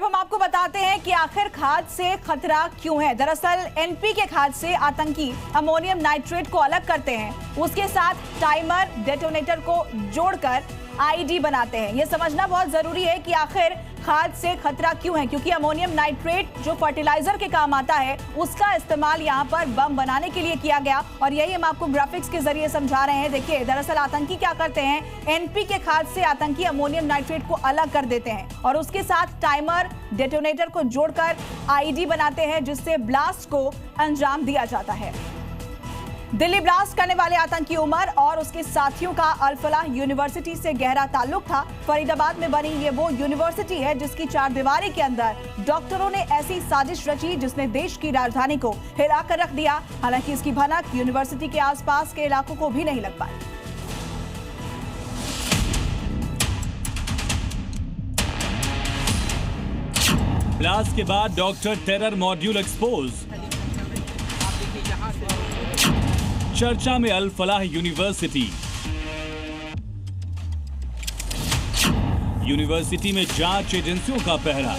हम आपको बताते हैं कि आखिर खाद से खतरा क्यों है। दरअसल एनपीके खाद से आतंकी अमोनियम नाइट्रेट को अलग करते हैं, उसके साथ टाइमर डेटोनेटर को जोड़कर आईडी बनाते हैं। यह समझना बहुत जरूरी है कि आखिर खाद से खतरा क्यों है, क्योंकि अमोनियम नाइट्रेट जो फर्टिलाइजर के काम आता है उसका इस्तेमाल यहां पर बम बनाने के लिए किया गया, और यही हम आपको ग्राफिक्स के जरिए समझा रहे हैं। देखिए, दरअसल आतंकी क्या करते हैं, एनपीके खाद से आतंकी अमोनियम नाइट्रेट को अलग कर देते हैं और उसके साथ टाइमर डेटोनेटर को जोड़कर आईडी बनाते हैं, जिससे ब्लास्ट को अंजाम दिया जाता है। दिल्ली ब्लास्ट करने वाले आतंकी उमर और उसके साथियों का अल फलाह यूनिवर्सिटी से गहरा ताल्लुक था। फरीदाबाद में बनी ये वो यूनिवर्सिटी है जिसकी चारदीवारी के अंदर डॉक्टरों ने ऐसी साजिश रची जिसने देश की राजधानी को हिलाकर रख दिया। हालांकि इसकी भनक यूनिवर्सिटी के आसपास के इलाकों को भी नहीं लग पाई। ब्लास्ट के बाद डॉक्टर टेरर मॉड्यूल एक्सपोज। चर्चा में अल फलाह यूनिवर्सिटी। यूनिवर्सिटी में जांच एजेंसियों का पहरा।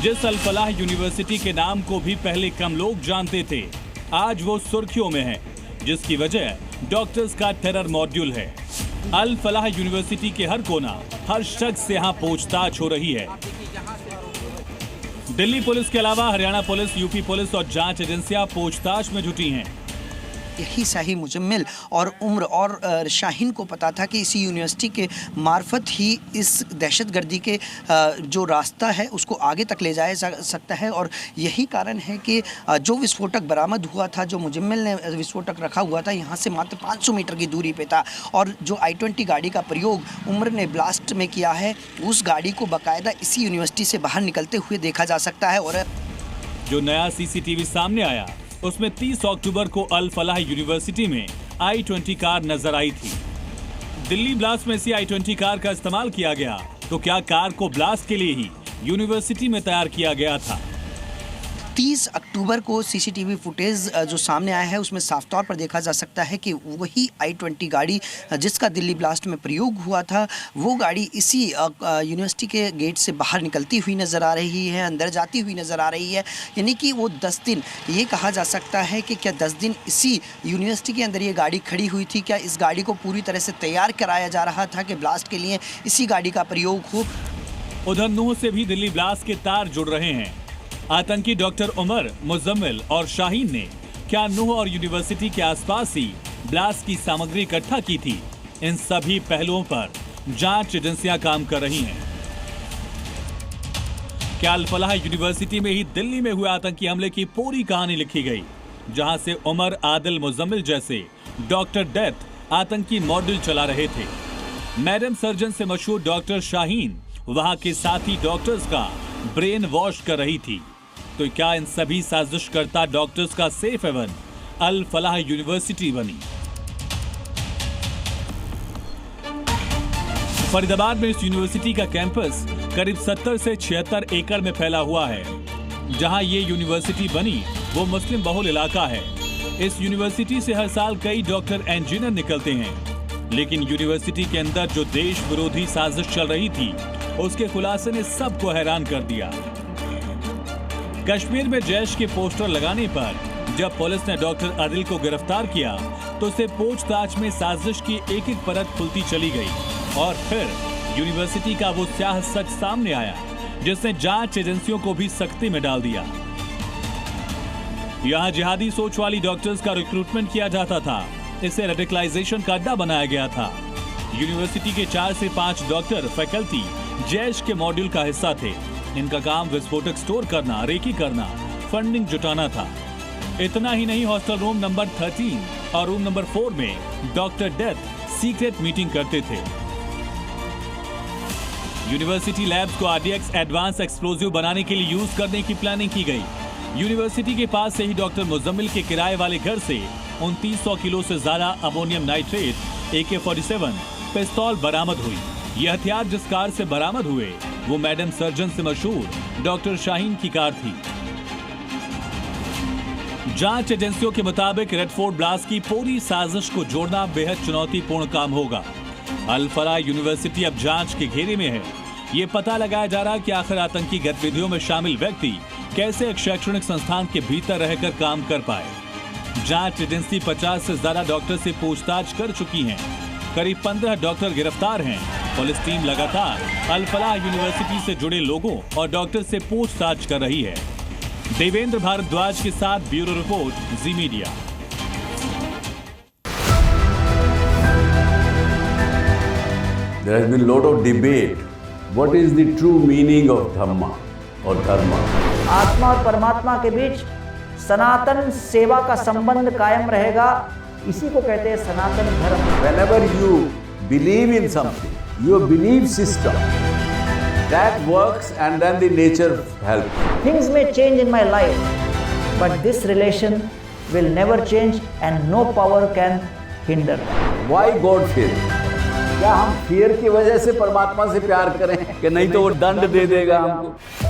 जिस अल फलाह यूनिवर्सिटी के नाम को भी पहले कम लोग जानते थे, आज वो सुर्खियों में है, जिसकी वजह डॉक्टर्स का टेरर मॉड्यूल है। अल फलाह यूनिवर्सिटी के हर कोना, हर शख्स से यहां पूछताछ हो रही है। दिल्ली पुलिस के अलावा हरियाणा पुलिस, यूपी पुलिस और जांच एजेंसियां पूछताछ में जुटी हैं। यही शाही मुजम्मिल और उम्र और शाहीन को पता था कि इसी यूनिवर्सिटी के मार्फत ही इस दहशतगर्दी के जो रास्ता है उसको आगे तक ले जाया जा सकता है, और यही कारण है कि जो विस्फोटक बरामद हुआ था, जो मुजम्मिल ने विस्फोटक रखा हुआ था, यहाँ से मात्र 500 मीटर की दूरी पे था, और जो I-20 गाड़ी का प्रयोग उम्र ने ब्लास्ट में किया है, उस गाड़ी को बाकायदा इसी यूनिवर्सिटी से बाहर निकलते हुए देखा जा सकता है। और जो नया CCTV सामने आया उसमें 30 अक्टूबर को अल फलाह यूनिवर्सिटी में I-20 कार नजर आई थी। दिल्ली ब्लास्ट में इसी I-20 कार का इस्तेमाल किया गया, तो क्या कार को ब्लास्ट के लिए ही यूनिवर्सिटी में तैयार किया गया था? 30 अक्टूबर को CCTV फुटेज जो सामने आया है उसमें साफ तौर पर देखा जा सकता है कि वही I-20 गाड़ी जिसका दिल्ली ब्लास्ट में प्रयोग हुआ था, वो गाड़ी इसी यूनिवर्सिटी के गेट से बाहर निकलती हुई नज़र आ रही है, अंदर जाती हुई नज़र आ रही है। यानी कि वो 10 दिन, ये कहा जा सकता है कि क्या 10 दिन इसी यूनिवर्सिटी के अंदर ये गाड़ी खड़ी हुई थी? क्या इस गाड़ी को पूरी तरह से तैयार कराया जा रहा था कि ब्लास्ट के लिए इसी गाड़ी का प्रयोग हो? उधर नूह से भी दिल्ली ब्लास्ट के तार जुड़ रहे हैं। आतंकी डॉक्टर उमर, मुजम्मिल और शाहीन ने क्या नूह और यूनिवर्सिटी के आसपास ही ब्लास्ट की सामग्री इकट्ठा की थी? इन सभी पहलुओं पर जांच एजेंसियां काम कर रही हैं। क्या अल फलाह यूनिवर्सिटी में ही दिल्ली में हुए आतंकी हमले की पूरी कहानी लिखी गई, जहां से उमर, आदिल, मुजम्मिल जैसे डॉक्टर डेथ आतंकी मॉडल चला रहे थे? मैडम सर्जन से मशहूर डॉक्टर शाहीन वहां के साथी डॉक्टर्स का ब्रेन वॉश कर रही थी। तो क्या इन सभी साजिशकर्ता डॉक्टर्स का सेफ हेवन अल फलाह यूनिवर्सिटी बनी? फरीदाबाद में इस यूनिवर्सिटी का कैंपस करीब 70 से 76 एकड़ में फैला हुआ है। जहां ये यूनिवर्सिटी बनी वो मुस्लिम बहुल इलाका है। इस यूनिवर्सिटी से हर साल कई डॉक्टर इंजीनियर निकलते हैं, लेकिन यूनिवर्सिटी के अंदर जो देश विरोधी साजिश चल रही थी उसके खुलासे ने सबको हैरान कर दिया। कश्मीर में जैश के पोस्टर लगाने पर जब पुलिस ने डॉक्टर आदिल को गिरफ्तार किया तो उसे पूछताछ में साजिश की एक एक परत खुलती चली गई, और फिर यूनिवर्सिटी का वो स्याह सच सामने आया जिसने जांच एजेंसियों को भी सख्ती में डाल दिया। यहाँ जिहादी सोच वाली डॉक्टर्स का रिक्रूटमेंट किया जाता था। इसे रेडिकलाइजेशन का अड्डा बनाया गया था। यूनिवर्सिटी के 4 से 5 डॉक्टर फैकल्टी जैश के मॉड्यूल का हिस्सा थे। इनका काम विस्फोटक स्टोर करना, रेकी करना, फंडिंग जुटाना था। इतना ही नहीं, हॉस्टल रूम नंबर 13 और रूम नंबर 4 में डॉक्टर डेथ सीक्रेट मीटिंग करते थे। यूनिवर्सिटी लैब्स को RDX एडवांस एक्सप्लोजिव बनाने के लिए यूज करने की प्लानिंग की गई। यूनिवर्सिटी के पास से ही डॉक्टर मुजम्मिल के किराए वाले घर से 2900 किलो से ज्यादा अमोनियम नाइट्रेट, AK-47 पिस्तौल बरामद हुई। यह हथियार जिस कार से बरामद हुए वो मैडम सर्जन से मशहूर डॉक्टर शाहीन की कार थी। जांच एजेंसियों के मुताबिक रेड फोर्ट ब्लास्ट की पूरी साजिश को जोड़ना बेहद चुनौतीपूर्ण काम होगा। अल फलाह यूनिवर्सिटी अब जांच के घेरे में है। ये पता लगाया जा रहा है कि आखिर आतंकी गतिविधियों में शामिल व्यक्ति कैसे एक शैक्षणिक संस्थान के भीतर रहकर काम कर पाए। जांच एजेंसी 50 से ज्यादा डॉक्टर से पूछताछ कर चुकी है। करीब 15 डॉक्टर गिरफ्तार हैं। पुलिस टीम लगातार अल फलाह यूनिवर्सिटी से जुड़े लोगों और डॉक्टर से पूछताछ कर रही है। देवेंद्र भारद्वाज के साथ bureau report, Zee media. There has been a lot of debate. What is the true meaning of Dhamma or Dharma? आत्मा और परमात्मा के बीच सनातन सेवा का संबंध कायम रहेगा, इसी को कहते हैं सनातन धर्म। Whenever you believe in something, your belief system that works, and then the nature helps. Things may change in my life, but this relation will never change and no power can hinder. Why God fear? क्या हम fear की वजह से परमात्मा से प्यार करें कि नहीं तो वो दंड दे देगा हमको?